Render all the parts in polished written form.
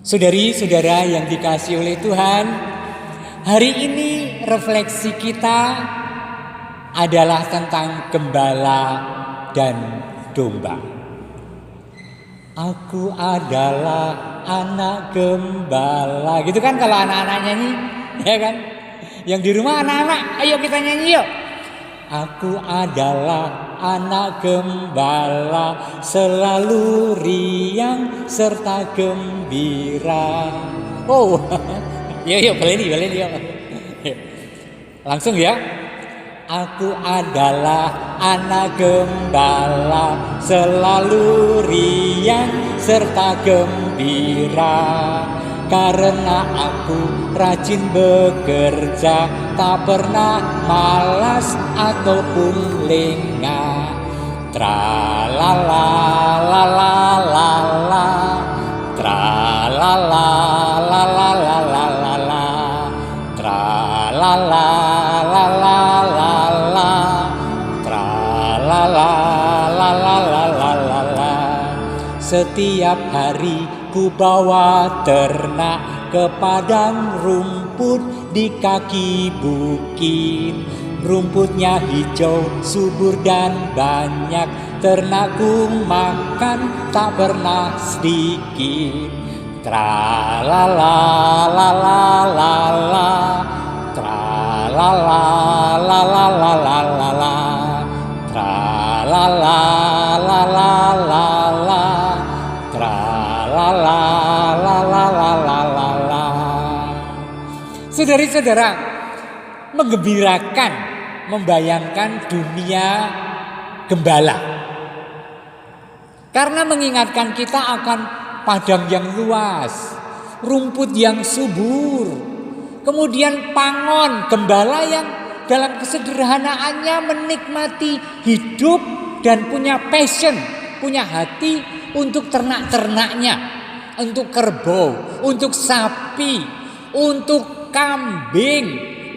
Saudari-saudara yang dikasihi oleh Tuhan, hari ini refleksi kita adalah tentang gembala dan domba. Aku adalah anak gembala, gitu kan kalau anak-anak nyanyi, ya kan? Yang di rumah anak-anak, ayo kita nyanyi yuk. Aku adalah anak gembala, selalu riang serta gembira. Oh, yuk baleni yuk. Langsung ya. Aku adalah anak gembala, selalu riang serta gembira. Karena aku rajin bekerja, tak pernah malas ataupun lengah. Tra la la la la la la, tra la la la la la la la la, tra la la la la la la, tra la la la la la la la la. Setiap hari ku bawa ternak ke padang rumput di kaki bukit. Rumputnya hijau, subur dan banyak. Ternakku makan tak pernah sedikit. Tra la la la la la la, tra la la la la la la la la, tra la la la la la la, tra la la la la la la la la. Saudari-saudara, menggembirakan, membayangkan dunia gembala. Karena mengingatkan kita akan padang yang luas, rumput yang subur, kemudian pangon gembala yang dalam kesederhanaannya menikmati hidup dan punya passion, punya hati untuk ternak-ternaknya, untuk kerbau, untuk sapi, untuk kambing,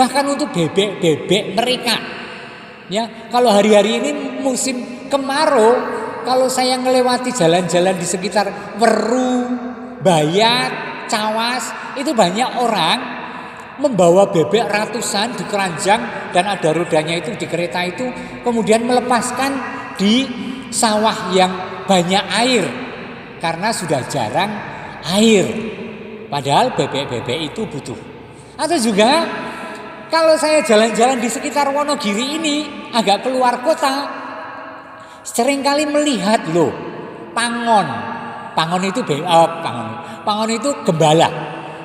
bahkan untuk bebek-bebek mereka. Ya, kalau hari-hari ini musim kemarau, kalau saya melewati jalan-jalan di sekitar Weru, Bayat, Cawas, itu banyak orang membawa bebek ratusan di keranjang dan ada rodanya itu di kereta itu, kemudian melepaskan di sawah yang banyak air karena sudah jarang air, padahal bebek-bebek itu butuh. Atau juga kalau saya jalan-jalan di sekitar Wonogiri ini, agak keluar kota, seringkali melihat loh pangon itu gembala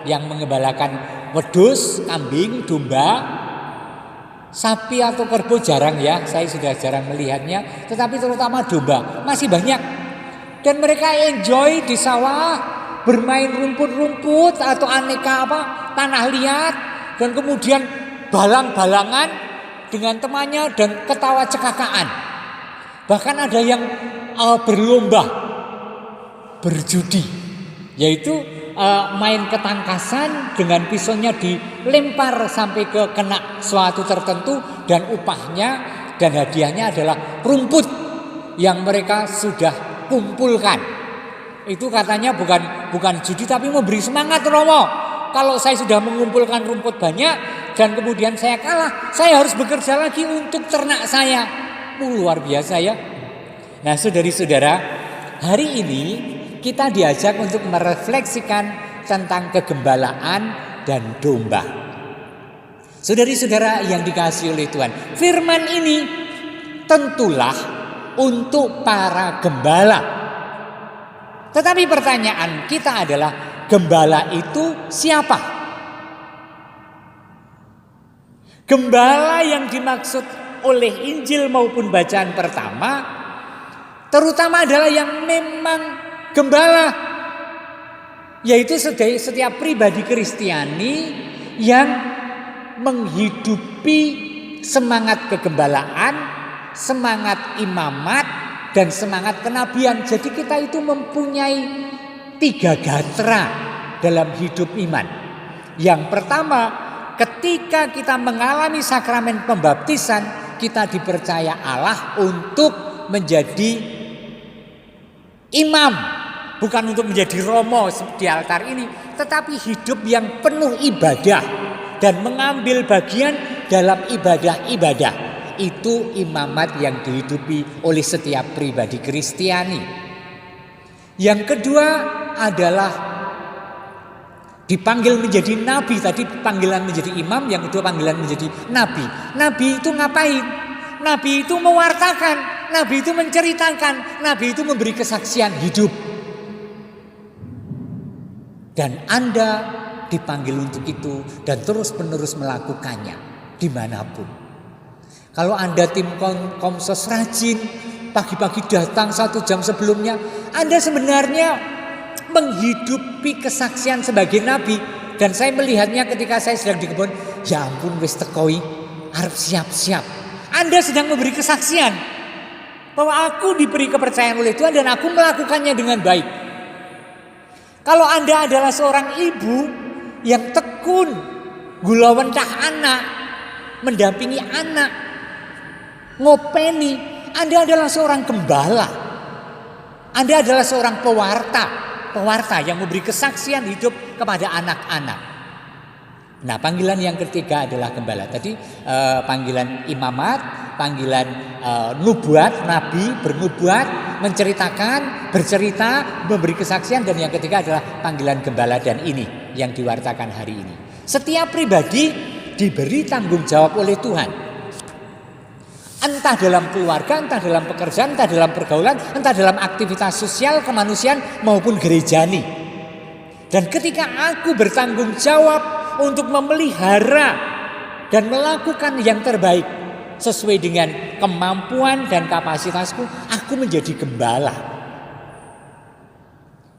yang mengembalakan wedhus, kambing, domba, sapi atau kerbau jarang ya, saya sudah jarang melihatnya, tetapi terutama domba masih banyak. Dan mereka enjoy di sawah, bermain rumput-rumput atau aneka tanah liat, dan kemudian balang-balangan dengan temannya dan ketawa cekakaan. Bahkan ada yang berlomba berjudi, yaitu main ketangkasan dengan pisaunya dilempar sampai ke kena suatu tertentu, dan upahnya dan hadiahnya adalah rumput yang mereka sudah kumpulkan. Itu katanya bukan judi tapi memberi semangat Romo. Kalau saya sudah mengumpulkan rumput banyak dan kemudian saya kalah, saya harus bekerja lagi untuk ternak saya. Luar biasa ya. Nah, saudari-saudara, hari ini kita diajak untuk merefleksikan tentang kegembalaan dan domba. Saudari-saudara yang dikasihi oleh Tuhan, firman ini tentulah untuk para gembala. Tetapi pertanyaan kita adalah, gembala itu siapa? Gembala yang dimaksud oleh Injil maupun bacaan pertama terutama adalah yang memang gembala, yaitu setiap pribadi Kristiani yang menghidupi semangat kegembalaan, semangat imamat, dan semangat kenabian. Jadi kita itu mempunyai 3 gatra dalam hidup iman. Yang pertama, ketika kita mengalami sakramen pembaptisan, kita dipercaya Allah untuk menjadi imam bukan untuk menjadi romo di altar ini, tetapi hidup yang penuh ibadah dan mengambil bagian dalam ibadah-ibadah. Itu imamat yang dihidupi oleh setiap pribadi Kristiani. Yang kedua adalah dipanggil menjadi nabi. Tadi panggilan menjadi imam, yang kedua panggilan menjadi nabi. Nabi itu ngapain? Nabi itu mewartakan, nabi itu menceritakan, nabi itu memberi kesaksian hidup. Dan Anda dipanggil untuk itu dan terus-menerus melakukannya dimanapun. Kalau Anda tim Komsos rajin, pagi-pagi datang 1 jam sebelumnya, Anda sebenarnya menghidupi kesaksian sebagai nabi. Dan saya melihatnya ketika saya sedang di kebun, ya ampun wis tekoi, harap siap-siap. Anda sedang memberi kesaksian bahwa aku diberi kepercayaan oleh Tuhan dan aku melakukannya dengan baik. Kalau Anda adalah seorang ibu yang tekun, gulawentah anak, mendampingi anak, ngopeni, Anda adalah seorang gembala. Anda adalah seorang pewarta yang memberi kesaksian hidup kepada anak-anak. Nah, panggilan yang ketiga adalah gembala. Tadi panggilan imamat, panggilan nubuat, nabi, bernubuat, menceritakan, bercerita, memberi kesaksian, dan yang ketiga adalah panggilan gembala, dan ini yang diwartakan hari ini. Setiap pribadi diberi tanggung jawab oleh Tuhan. Entah dalam keluarga, entah dalam pekerjaan, entah dalam pergaulan, entah dalam aktivitas sosial, kemanusiaan maupun gerejani. Dan ketika aku bertanggung jawab untuk memelihara dan melakukan yang terbaik sesuai dengan kemampuan dan kapasitasku, aku menjadi gembala.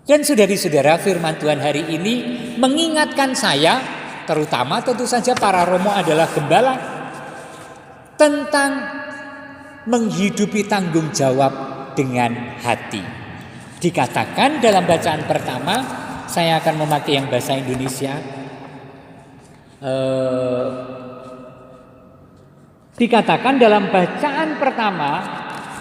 Dan saudari-saudara, firman Tuhan hari ini mengingatkan saya, terutama tentu saja para romo adalah gembala, tentang menghidupi tanggung jawab dengan hati. Dikatakan dalam bacaan pertama, saya akan memakai yang bahasa Indonesia. Dikatakan dalam bacaan pertama,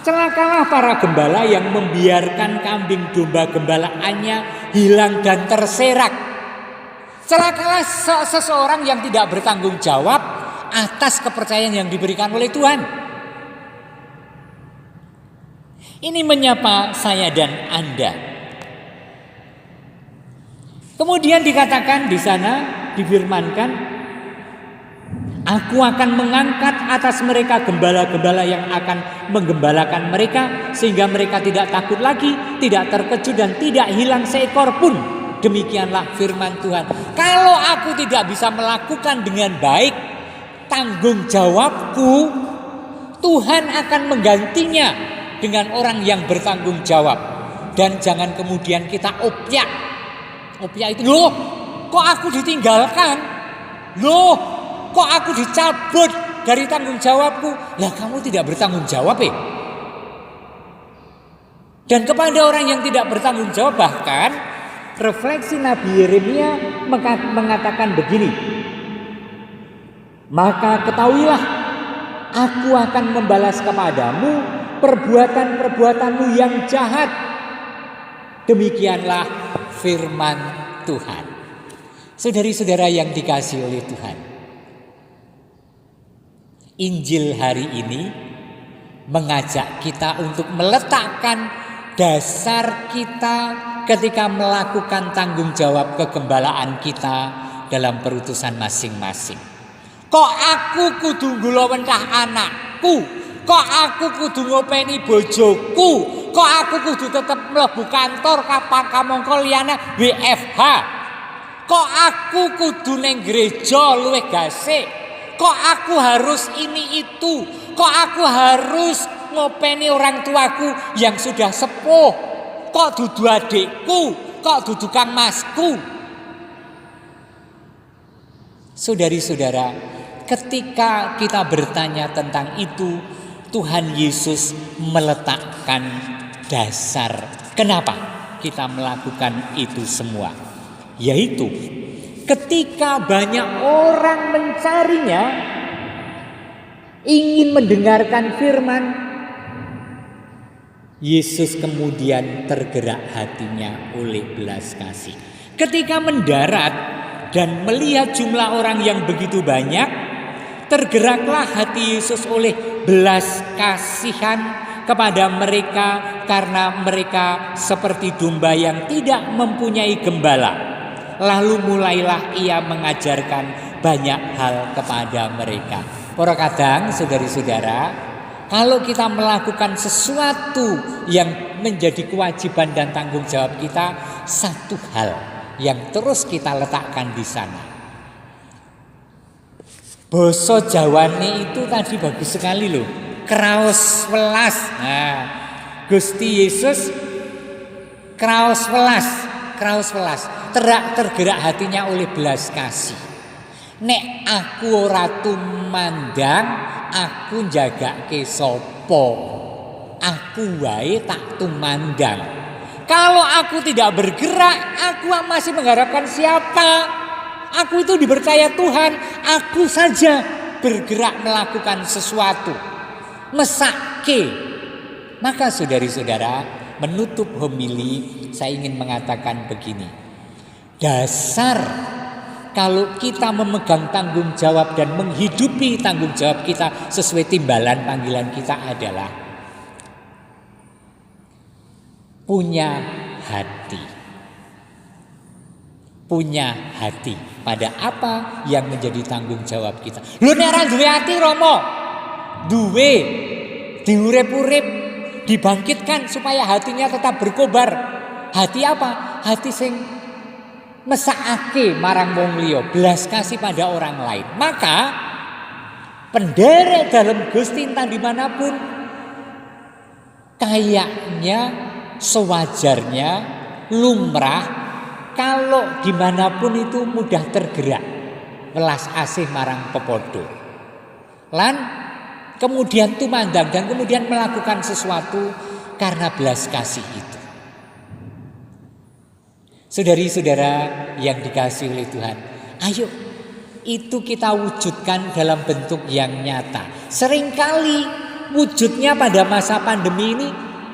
celakalah para gembala yang membiarkan kambing domba gembalaannya hilang dan terserak. Celakalah seseorang yang tidak bertanggung jawab atas kepercayaan yang diberikan oleh Tuhan. Ini menyapa saya dan Anda. Kemudian dikatakan di sana, difirmankan, aku akan mengangkat atas mereka gembala-gembala yang akan menggembalakan mereka, sehingga mereka tidak takut lagi, tidak terkejut, dan tidak hilang seekor pun. Demikianlah firman Tuhan. Kalau aku tidak bisa melakukan dengan baik tanggung jawabku, Tuhan akan menggantinya dengan orang yang bertanggung jawab. Dan jangan kemudian kita opyak itu, loh kok aku ditinggalkan, loh kok aku dicabut dari tanggung jawabku. Lah kamu tidak bertanggung jawab Dan kepada orang yang tidak bertanggung jawab, bahkan refleksi Nabi Yeremia mengatakan begini, maka ketahuilah aku akan membalas kepadamu perbuatan-perbuatanmu yang jahat. Demikianlah firman Tuhan. Saudari-saudara yang dikasihi oleh Tuhan, Injil hari ini mengajak kita untuk meletakkan dasar kita ketika melakukan tanggung jawab kegembalaan kita dalam perutusan masing-masing. Kok aku kudu nggulawentah anakku? Kok aku kudu ngopeni bojoku? Kok aku kudu tetap mlebu kantor kapan kamangka liyane WFH? Kok aku kudu ning gereja luwih gasik? Kok aku harus ini itu? Kok aku harus ngopeni orang tuaku yang sudah sepuh? Kok dudu adikku? Kok dudu kang masku? Saudari-saudara, ketika kita bertanya tentang itu, Tuhan Yesus meletakkan dasar kenapa kita melakukan itu semua. Yaitu ketika banyak orang mencarinya, ingin mendengarkan firman, Yesus kemudian tergerak hatinya oleh belas kasih. Ketika mendarat dan melihat jumlah orang yang begitu banyak, tergeraklah hati Yesus oleh belas kasihan kepada mereka karena mereka seperti domba yang tidak mempunyai gembala. Lalu mulailah ia mengajarkan banyak hal kepada mereka. Para kadang, saudari-saudara, kalau kita melakukan sesuatu yang menjadi kewajiban dan tanggung jawab kita, satu hal yang terus kita letakkan di sana. Basa Jawane itu tadi bagus sekali loh. Kraos welas. Nah, Gusti Yesus kraos welas. Tergerak hatinya oleh belas kasih. Nek aku ora tumandang, aku njagake sapa? Aku wae tak tumandang. Kalau aku tidak bergerak, aku masih mengharapkan siapa? Aku itu dipercaya Tuhan, aku saja bergerak melakukan sesuatu. Mesake. Maka saudari-saudara, menutup homili saya ingin mengatakan begini. Dasar kalau kita memegang tanggung jawab dan menghidupi tanggung jawab kita sesuai timbalan panggilan kita adalah punya hati. Punya hati pada apa yang menjadi tanggung jawab kita. Lho nek ora duwe ati Rama, duwe diurip-urip, dibangkitkan supaya hatinya tetap berkobar. Hati apa? Hati sing mesakake marang wong liya, belas kasih pada orang lain. Maka penderek dalam Gusti entah dimanapun, kayaknya sewajarnya lumrah kalau dimanapun itu mudah tergerak welas asih marang pepodo. Lan kemudian tumandang dan kemudian melakukan sesuatu karena belas kasih itu. Saudari-saudara yang dikasihi oleh Tuhan, ayo itu kita wujudkan dalam bentuk yang nyata. Seringkali wujudnya pada masa pandemi ini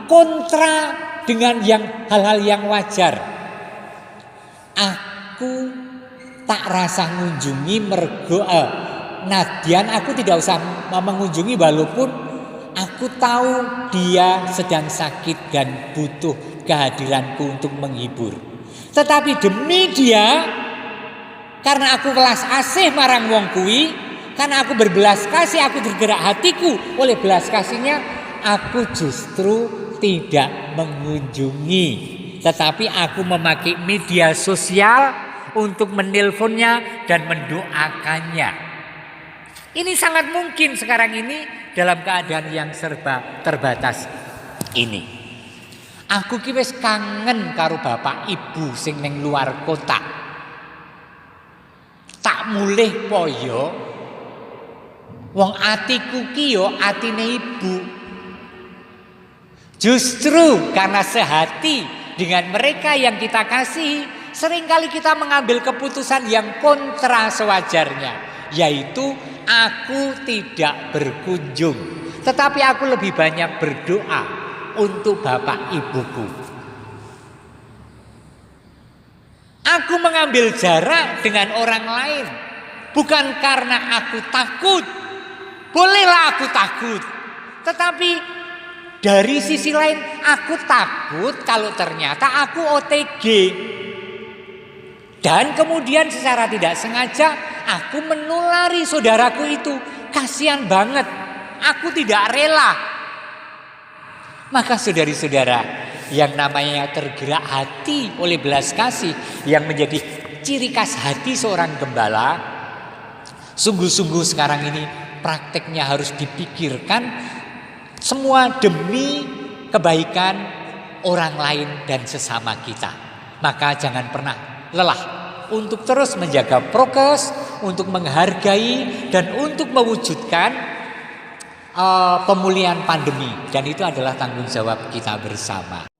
kontra dengan hal-hal yang wajar. Aku tak rasa mengunjungi mergo nadyan aku tidak usah mengunjungi walaupun aku tahu dia sedang sakit dan butuh kehadiranku untuk menghibur. Tetapi demi dia, karena aku welas asih marang wong kuwi, karena aku berbelas kasih, aku tergerak hatiku oleh belas kasihnya, aku justru tidak mengunjungi, tetapi aku memakai media sosial untuk menelponnya dan mendoakannya. Ini sangat mungkin sekarang ini dalam keadaan yang serba terbatas ini. Aku ki wis kangen karo bapak ibu sing ning luar kota. Tak mulih poyo wong atiku ki yo atine ibu. Justru karena sehati dengan mereka yang kita kasihi, seringkali kita mengambil keputusan yang kontra sewajarnya, yaitu aku tidak berkunjung, tetapi aku lebih banyak berdoa untuk bapak ibuku. Aku mengambil jarak dengan orang lain bukan karena aku takut. Bolehlah aku takut, tetapi dari sisi lain aku takut kalau ternyata aku OTG. Dan kemudian secara tidak sengaja aku menulari saudaraku itu. Kasihan banget. Aku tidak rela. Maka saudari-saudara, yang namanya tergerak hati oleh belas kasih yang menjadi ciri khas hati seorang gembala, sungguh-sungguh sekarang ini prakteknya harus dipikirkan semua demi kebaikan orang lain dan sesama kita. Maka jangan pernah lelah untuk terus menjaga prokes, untuk menghargai dan untuk mewujudkan pemulihan pandemi, dan itu adalah tanggung jawab kita bersama.